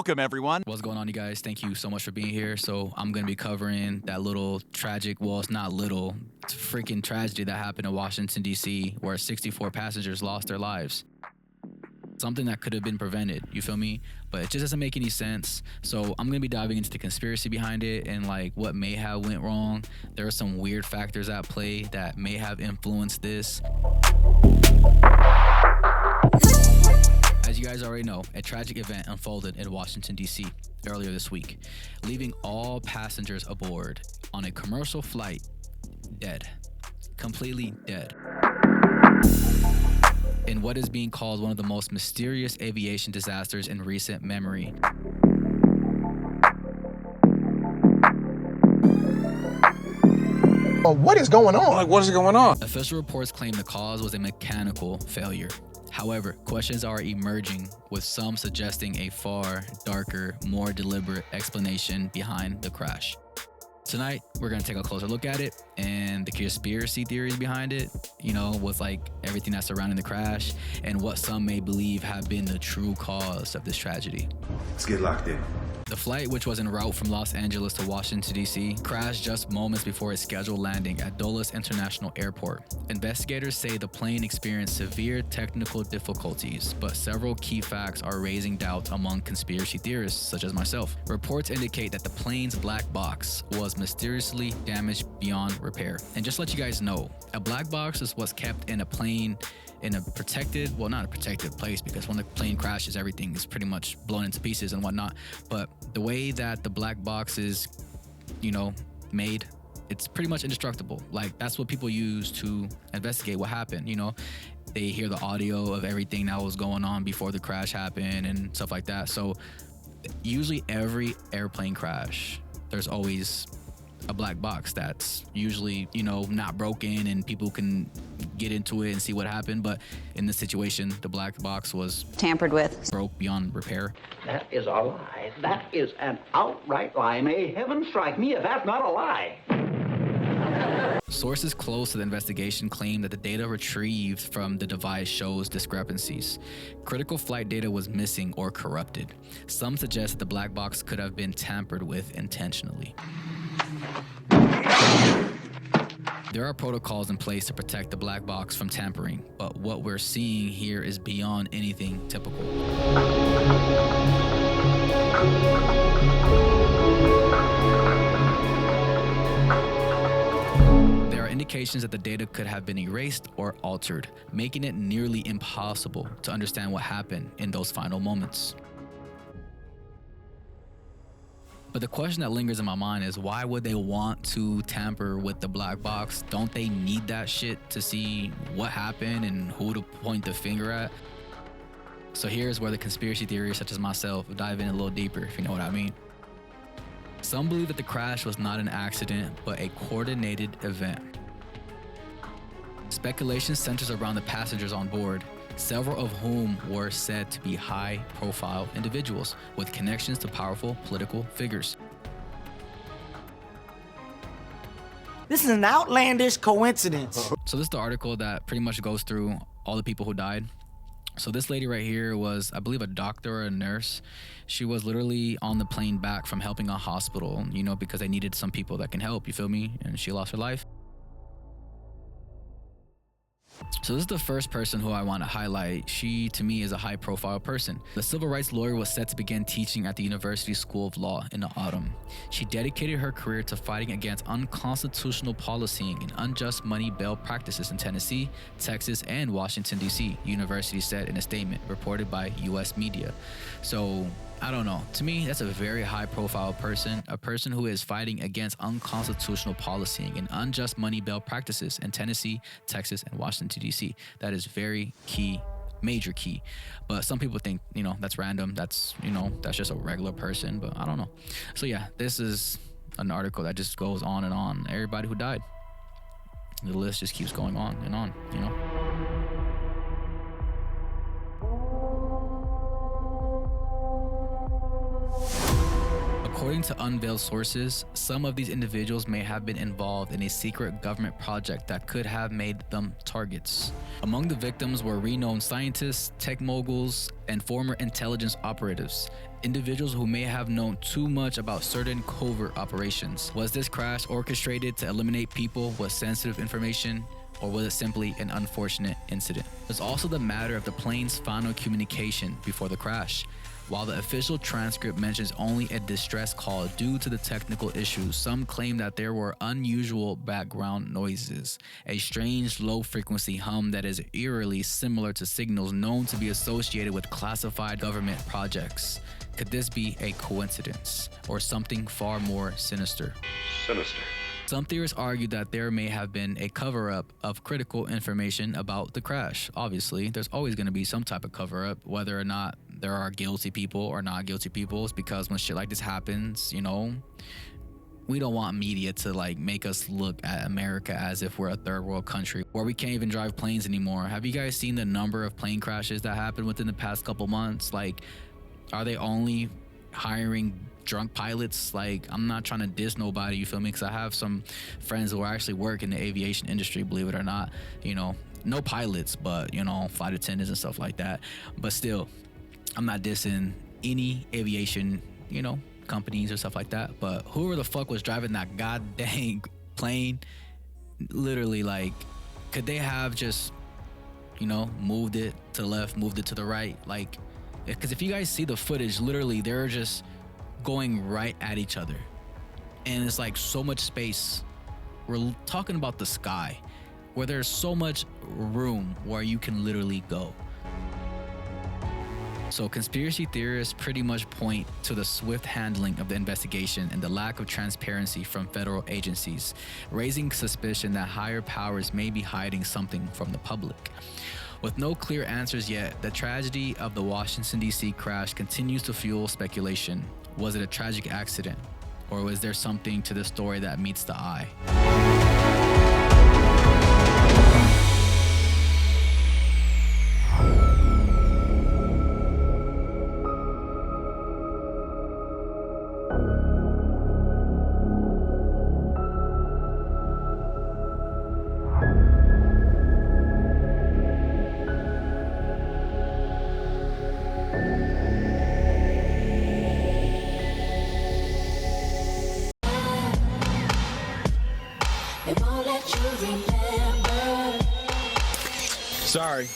Welcome, everyone. What's going on, you guys? Thank you so much for being here. So I'm going to be covering that little tragic, well, it's not little, it's a freaking tragedy that happened in Washington, D.C., where 64 passengers lost their lives. Something that could have been prevented, you feel me? But it just doesn't make any sense. So I'm going to be diving into the conspiracy behind it and like what may have went wrong. There are some weird factors at play that may have influenced this. As you guys already know, a tragic event unfolded in Washington, D.C. earlier this week, leaving all passengers aboard on a commercial flight dead, completely dead, in what is being called one of the most mysterious aviation disasters in recent memory. Oh, what is going on? Like, what is going on? Official reports claim the cause was a mechanical failure. However, questions are emerging, with some suggesting a far darker, more deliberate explanation behind the crash. Tonight, we're going to take a closer look at it and the conspiracy theories behind it, you know, with like everything that's surrounding the crash and what some may believe have been the true cause of this tragedy. Let's get locked in. The flight, which was en route from Los Angeles to Washington, D.C., crashed just moments before its scheduled landing at Dulles International Airport. Investigators say the plane experienced severe technical difficulties, but several key facts are raising doubt among conspiracy theorists, such as myself. Reports indicate that the plane's black box was mysteriously damaged beyond repair. And just to let you guys know, a black box is what's kept in a plane in a protected, well, not a protected place, because when the plane crashes, everything is pretty much blown into pieces and whatnot. But the way that the black box is, you know, made, it's pretty much indestructible. Like, that's what people use to investigate what happened. You know, they hear the audio of everything that was going on before the crash happened and stuff like that. So usually every airplane crash, there's always a black box that's usually, you know, not broken and people can get into it and see what happened. But in this situation, the black box was tampered with, broke beyond repair. That is a lie. That is an outright lie. May heaven strike me if that's not a lie. Sources close to the investigation claim that the data retrieved from the device shows discrepancies. Critical flight data was missing or corrupted. Some suggest that the black box could have been tampered with intentionally. There are protocols in place to protect the black box from tampering, but what we're seeing here is beyond anything typical. There are indications that the data could have been erased or altered, making it nearly impossible to understand what happened in those final moments. But the question that lingers in my mind is, why would they want to tamper with the black box? Don't they need that shit to see what happened and who to point the finger at? So here's where the conspiracy theorists such as myself dive in a little deeper, if you know what I mean. Some believe that the crash was not an accident, but a coordinated event. Speculation centers around the passengers on board, several of whom were said to be high-profile individuals with connections to powerful political figures. This is an outlandish coincidence. So this is the article that pretty much goes through all the people who died. So this lady right here was, I believe, a doctor or a nurse. She was literally on the plane back from helping a hospital, you know, because they needed some people that can help, you feel me? And she lost her life. So this is the first person who I want to highlight. She, to me, is a high-profile person. The civil rights lawyer was set to begin teaching at the University School of Law in the autumn. She dedicated her career to fighting against unconstitutional policing and unjust money bail practices in Tennessee, Texas, and Washington, D.C., University said in a statement reported by U.S. media. So I don't know. To me, that's a very high-profile person, a person who is fighting against unconstitutional policing and unjust money bail practices in Tennessee, Texas, and Washington, D.C. That is very key, major key. But some people think, you know, that's random. That's, you know, that's just a regular person, but I don't know. So yeah, this is an article that just goes on and on. Everybody who died. The list just keeps going on, you know. According to unveiled sources, some of these individuals may have been involved in a secret government project that could have made them targets. Among the victims were renowned scientists, tech moguls, and former intelligence operatives. individuals who may have known too much about certain covert operations. Was this crash orchestrated to eliminate people with sensitive information, or was it simply an unfortunate incident? There's also the matter of the plane's final communication before the crash. While the official transcript mentions only a distress call due to the technical issues, some claim that there were unusual background noises, a strange low-frequency hum that is eerily similar to signals known to be associated with classified government projects. Could this be a coincidence, or something far more sinister? Sinister. Some theorists argue that there may have been a cover-up of critical information about the crash. Obviously, there's always going to be some type of cover-up, whether or not there are guilty people or not guilty people. It's because when shit like this happens, you know, we don't want media to like make us look at America as if we're a third world country where we can't even drive planes anymore. Have you guys seen the number of plane crashes that happened within the past couple months? Like, are they only hiring drunk pilots? Like, I'm not trying to diss nobody, you feel me? Because I have some friends who actually work in the aviation industry, believe it or not. You know, no pilots, but, you know, flight attendants and stuff like that. But still, I'm not dissing any aviation, you know, companies or stuff like that. But whoever the fuck was driving that goddamn plane, literally, like, could they have just, you know, moved it to the left, moved it to the right? Like, because if you guys see the footage, literally, they're just going right at each other. And it's like so much space. We're talking about the sky, where there's so much room where you can literally go. So conspiracy theorists pretty much point to the swift handling of the investigation and the lack of transparency from federal agencies, raising suspicion that higher powers may be hiding something from the public. With no clear answers yet, the tragedy of the Washington D.C. crash continues to fuel speculation. Was it a tragic accident? Or was there something to the story that meets the eye? Sorry.